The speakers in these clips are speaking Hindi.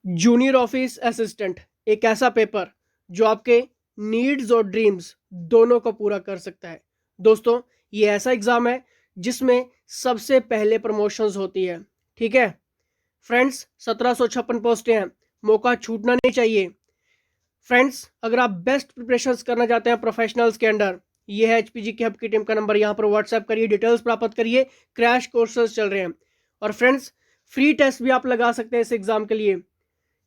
जूनियर ऑफिस असिस्टेंट एक ऐसा पेपर जो आपके नीड्स और ड्रीम्स दोनों को पूरा कर सकता है। दोस्तों, ये ऐसा एग्जाम है जिसमें सबसे पहले प्रमोशंस होती है। ठीक है फ्रेंड्स, 1756 पोस्टें हैं, मौका छूटना नहीं चाहिए। फ्रेंड्स, अगर आप बेस्ट प्रिपरेशंस करना चाहते हैं प्रोफेशनल्स के अंडर, ये है एचपीजी की हब की टीम का नंबर, यहाँ पर व्हाट्सएप करिए, डिटेल्स प्राप्त करिए। क्रैश कोर्सेज चल रहे हैं और फ्रेंड्स फ्री टेस्ट भी आप लगा सकते हैं इस एग्जाम के लिए।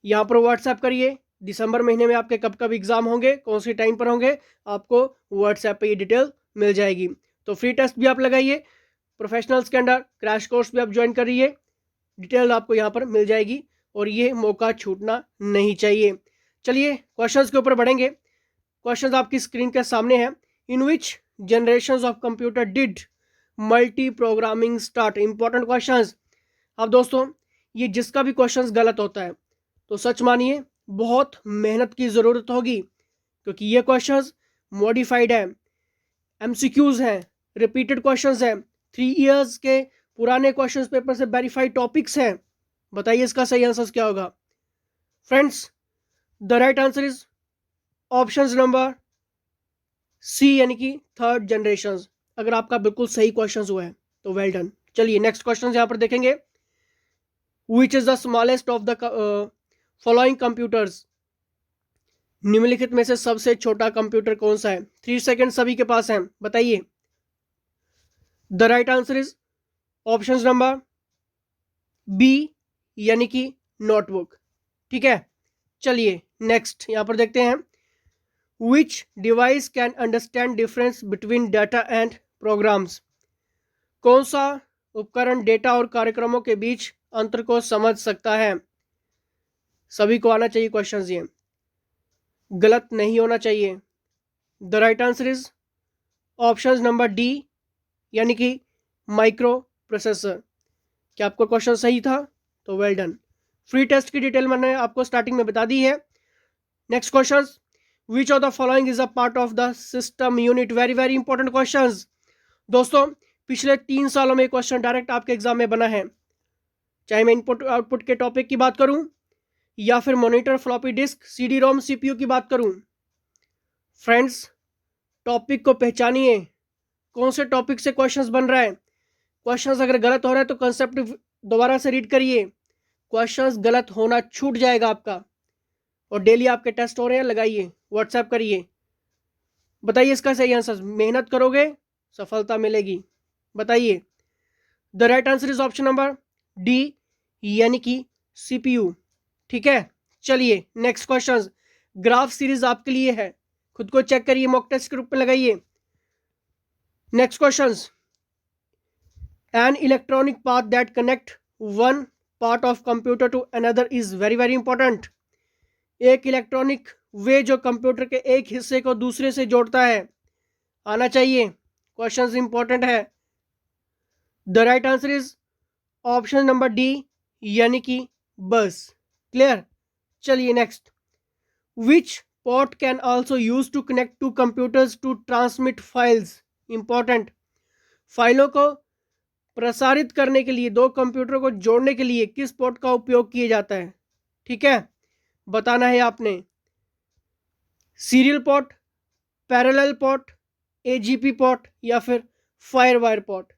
यहाँ पर व्हाट्सएप करिए। दिसंबर महीने में आपके कब कब एग्जाम होंगे, कौन सी टाइम पर होंगे, आपको व्हाट्सएप पे ये डिटेल मिल जाएगी। तो फ्री टेस्ट भी आप लगाइए, प्रोफेशनल्स के अंडर क्रैश कोर्स भी आप ज्वाइन करिए, डिटेल आपको यहाँ पर मिल जाएगी और ये मौका छूटना नहीं चाहिए। चलिए क्वेश्चंस के ऊपर बढ़ेंगे। क्वेश्चंस आपकी स्क्रीन के सामने हैं। In which generations of computer did multi programming start? Important questions. अब दोस्तों, ये जिसका भी क्वेश्चंस गलत होता है तो सच मानिए बहुत मेहनत की ज़रूरत होगी, क्योंकि ये क्वेश्चंस मॉडिफाइड है, एमसीक्यूज हैं, रिपीटेड क्वेश्चंस हैं, 3 इयर्स के पुराने क्वेश्चंस पेपर से वेरीफाइड टॉपिक्स हैं। बताइए इसका सही आंसर क्या होगा? Friends, the right answer is option number C, यानी कि थर्ड जनरेशन। अगर आपका बिल्कुल सही क्वेश्चन हुआ है तो वेल डन। चलिए नेक्स्ट क्वेश्चन यहाँ पर देखेंगे। Which is the smallest of the following computers? निम्नलिखित में से सबसे छोटा कंप्यूटर कौन सा है? 3 सेकेंड सभी के पास हैं, बताइए। The right answer is option number B, यानी कि नोटबुक। ठीक है, चलिए नेक्स्ट यहां पर देखते हैं। Which device can understand difference between data and programs? कौन सा उपकरण डेटा और कार्यक्रमों के बीच अंतर को समझ सकता है? सभी को आना चाहिए क्वेश्चन, ये गलत नहीं होना चाहिए। The right answer is option number D, यानी कि माइक्रो प्रोसेसर। क्या आपका क्वेश्चन सही था? तो वेल डन। फ्री टेस्ट की डिटेल मैंने आपको स्टार्टिंग में बता दी है। Next question, which of the following is a part of the system unit? Very very important question. दोस्तों, पिछले 3 सालों में क्वेश्चन डायरेक्ट आपके एग्जाम में बना है, चाहे मैं इनपुट आउटपुट के टॉपिक की बात करूं या फिर monitor, floppy disk, CD ROM, CPU की बात करूं। फ्रेंड्स, टॉपिक को पहचानिए, कौन से टॉपिक से क्वेश्चंस बन रहा है। क्वेश्चंस अगर गलत हो रहा है तो कंसेप्ट दोबारा से रीड करिए, क्वेश्चंस गलत होना छूट जाएगा आपका। और डेली आपके टेस्ट हो रहे हैं, लगाइए, व्हाट्सएप करिए, बताइए इसका सही आंसर। मेहनत करोगे सफलता मिलेगी। बताइए। The right answer is option number D, यानी कि सीपीयू। ठीक है, चलिए नेक्स्ट क्वेश्चन। ग्राफ सीरीज आपके लिए है, खुद को चेक करिए, मॉक टेस्ट के रूप में लगाइए। Next question, an electronic path that connect one part of computer to another is very very important. एक इलेक्ट्रॉनिक वे जो कंप्यूटर के एक हिस्से को दूसरे से जोड़ता है, आना चाहिए, क्वेश्चन इंपॉर्टेंट है। The right answer is option number D, यानी कि बस। क्लियर? चलिए next, which port can also use to connect two computers to transmit files? Important, फाइलों को प्रसारित करने के लिए, दो कंप्यूटर को जोड़ने के लिए किस पोर्ट का उपयोग किया जाता है? ठीक है, बताना है आपने। Serial port, parallel port, AGP port या फिर फायरवायर पोर्ट।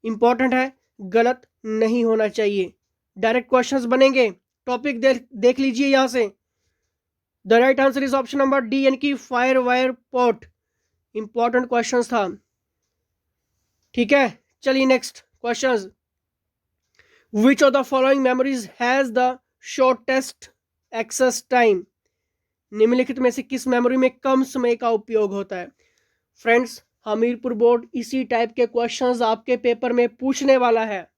इंपॉर्टेंट है, गलत नहीं होना चाहिए। डायरेक्ट क्वेश्चंस बनेंगे, टॉपिक देख लीजिए यहां से। The right answer is option number D, यानी कि फायरवायर पोर्ट। इंपॉर्टेंट क्वेश्चन था। ठीक है, चलिए next question. Which of the following memories has the shortest access time? निम्नलिखित में से किस मेमोरी में कम समय का उपयोग होता है? फ्रेंड्स, हमीरपुर बोर्ड इसी टाइप के क्वेश्चंस आपके पेपर में पूछने वाला है।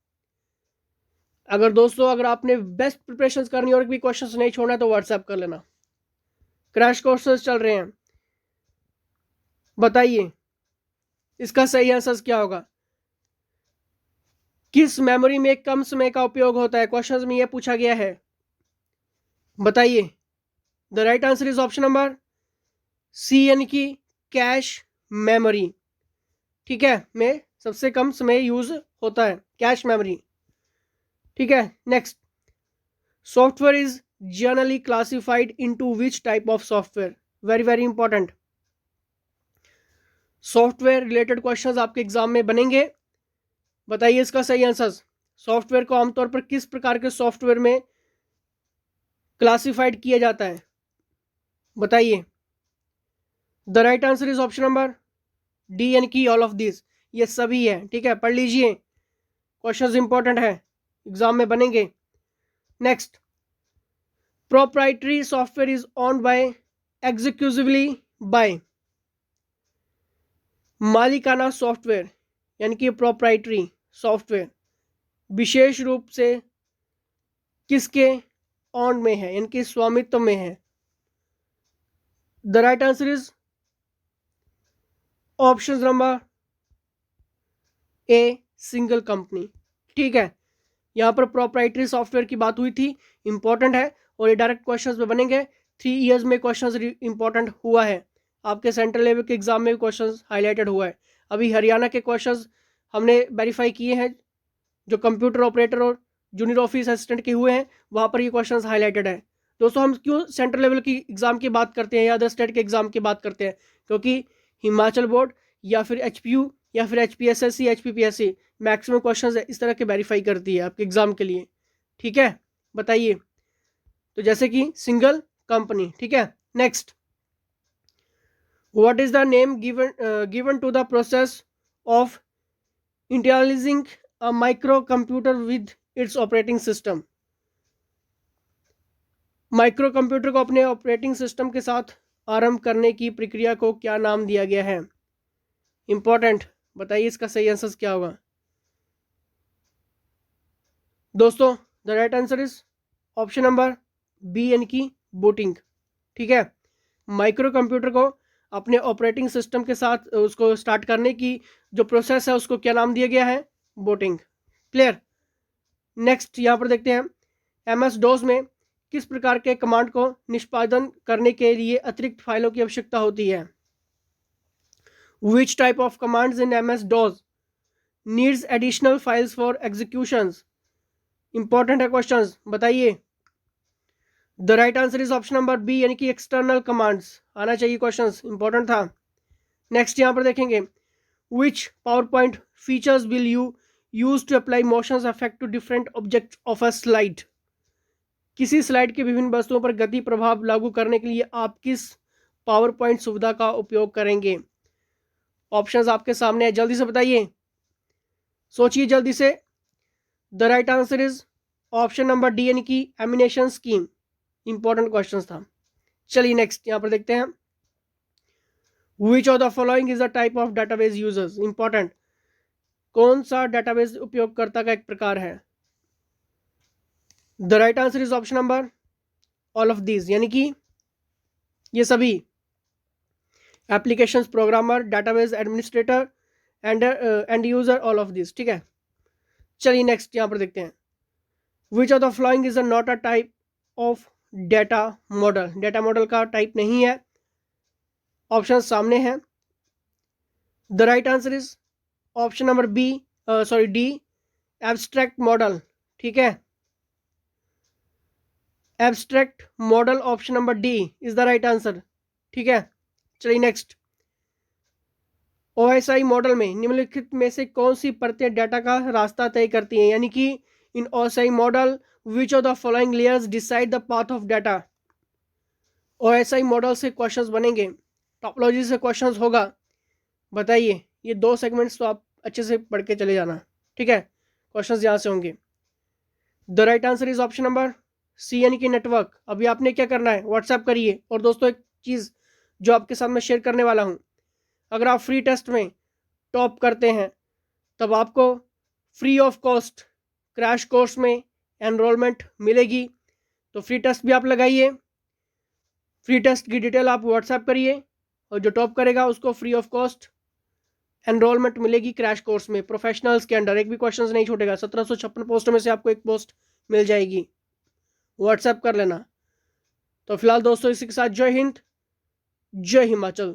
अगर आपने बेस्ट प्रिपरेशन करनी और भी क्वेश्चंस नहीं छोड़ना है तो व्हाट्सएप कर लेना। क्रैश कोर्सेज चल रहे हैं, बताइए इसका सही आंसर क्या होगा? किस मेमोरी में कम समय का उपयोग होता है, क्वेश्चंस में यह पूछा गया है, बताइए। The right answer is option number C, यानी कि कैश मेमोरी। ठीक है, में सबसे कम समय यूज होता है कैश मेमोरी। ठीक है, next, software is generally classified into which type of software? Very very important. Software related questions आपके एग्जाम में बनेंगे, बताइए इसका सही आंसर। सॉफ्टवेयर को आमतौर पर किस प्रकार के सॉफ्टवेयर में क्लासिफाइड किया जाता है, बताइए। The right answer is option number D यानी कि ऑल ऑफ दिस, ये सभी है। ठीक है, पढ़ लीजिए, क्वेश्चंस इंपॉर्टेंट है, एग्जाम में बनेंगे। Next, proprietary software is owned by exclusively by. मालिकाना सॉफ्टवेयर यानी कि प्रोप्राइटरी सॉफ्टवेयर विशेष रूप से किसके ऑन में है, यानी कि स्वामित्व में है? The right answer is option number A, single company. ठीक है, यहां पर प्रोप्राइटरी सॉफ्टवेयर की बात हुई थी, इंपॉर्टेंट है और ये डायरेक्ट क्वेश्चंस में बनेंगे। 3 इयर्स में क्वेश्चंस इंपॉर्टेंट हुआ है, आपके सेंट्रल लेवल के एग्जाम में भी क्वेश्चंस हाईलाइटेड हुआ है। अभी हरियाणा के क्वेश्चंस हमने वेरीफाई किए हैं, जो कंप्यूटर ऑपरेटर और जूनियर ऑफिस असिस्टेंट के हुए हैं, वहां पर ये क्वेश्चंस हाईलाइटेड है। दोस्तों, हम क्यों सेंट्रल लेवल की एग्जाम की बात करते हैं या अदर स्टेट के एग्जाम की बात करते हैं? क्योंकि हिमाचल बोर्ड या फिर एचपीयू या फिर एचपीएसएससी, एचपीपीएससी मैक्सिमम क्वेश्चंस इस तरह के वेरीफाई करती है आपके एग्जाम के लिए। ठीक है, बताइए। तो जैसे कि सिंगल कंपनी। ठीक है, next, what is the name given to the process of initialising a micro computer with its operating system? Micro computer को अपने ऑपरेटिंग सिस्टम के साथ आरंभ करने की प्रक्रिया को क्या नाम दिया गया है? इंपॉर्टेंट, बताइए इसका सही आंसर क्या होगा। दोस्तों, the right answer is option number B यानी कि बूटिंग। ठीक है, माइक्रो कंप्यूटर को अपने ऑपरेटिंग सिस्टम के साथ उसको स्टार्ट करने की जो प्रोसेस है उसको क्या नाम दिया गया है? बूटिंग। क्लियर। नेक्स्ट, यहां पर देखते हैं, एमएस डॉस में किस प्रकार के कमांड को निष्पादन करने के लिए अतिरिक्त फाइलों की आवश्यकता होती है? Which type of commands in MS-DOS needs additional files for executions? Important है क्वेश्चंस, बताइए। The right answer is option number B यानी कि एक्सटर्नल कमांड्स आना चाहिए, क्वेश्चंस इंपॉर्टेंट था। नेक्स्ट, यहां पर देखेंगे, which PowerPoint features will you use to apply motions effect to different object of a slide? किसी स्लाइड के विभिन्न वस्तुओं पर गति प्रभाव लागू करने के लिए आप किस पावर पॉइंट सुविधा का उपयोग करेंगे? ऑप्शंस आपके सामने है, जल्दी से बताइए, सोचिए जल्दी से। The right answer is option number D यानी कि एमिनेशन स्कीम। इंपॉर्टेंट क्वेश्चंस था। चलिए नेक्स्ट यहां पर देखते हैं, विच of the following is the type of database users? Important, कौन सा डाटाबेस उपयोगकर्ता का एक प्रकार है? The right answer is option number all of these, यानी कि ये सभी, applications programmer, database administrator and user, all of this. ठीक है, चलिए नेक्स्ट यहां पर देखते हैं, विच of the following is not a type of data model? Data model का टाइप नहीं है, ऑप्शन सामने है। The right answer is option number B, sorry D, abstract model. ठीक है, abstract model, option number D is the right answer. ठीक है, चलिए नेक्स्ट, ओएसआई मॉडल में निम्नलिखित में से कौन सी परतें डाटा का रास्ता तय करती हैं? यानी कि इन OSI model which of the following layers decide the path of data? OSI model से क्वेश्चंस बनेंगे, टॉपोलॉजी से क्वेश्चंस होगा, बताइए। ये 2 सेगमेंट्स तो आप अच्छे से पढ़ के चले जाना। ठीक है, क्वेश्चंस यहाँ से होंगे। The right answer is option number C यानी कि नेटवर्क। अभी आपने क्या करना है, व्हाट्सएप करिए। और दोस्तों, एक चीज़ जो आपके साथ मैं शेयर करने वाला हूँ, अगर आप फ्री टेस्ट में टॉप करते हैं तब आपको free of cost crash course में एनरोलमेंट मिलेगी। तो फ्री टेस्ट भी आप लगाइए, फ्री टेस्ट की डिटेल आप व्हाट्सएप करिए, और जो टॉप करेगा उसको फ्री ऑफ कॉस्ट एनरोलमेंट मिलेगी क्रैश कोर्स में, प्रोफेशनल्स के अंडर। एक भी क्वेश्चन नहीं छूटेगा, 1756 पोस्टों में से आपको एक पोस्ट मिल जाएगी, व्हाट्सएप कर लेना। तो फिलहाल दोस्तों, इसी के साथ जय हिंद, जय हिमाचल।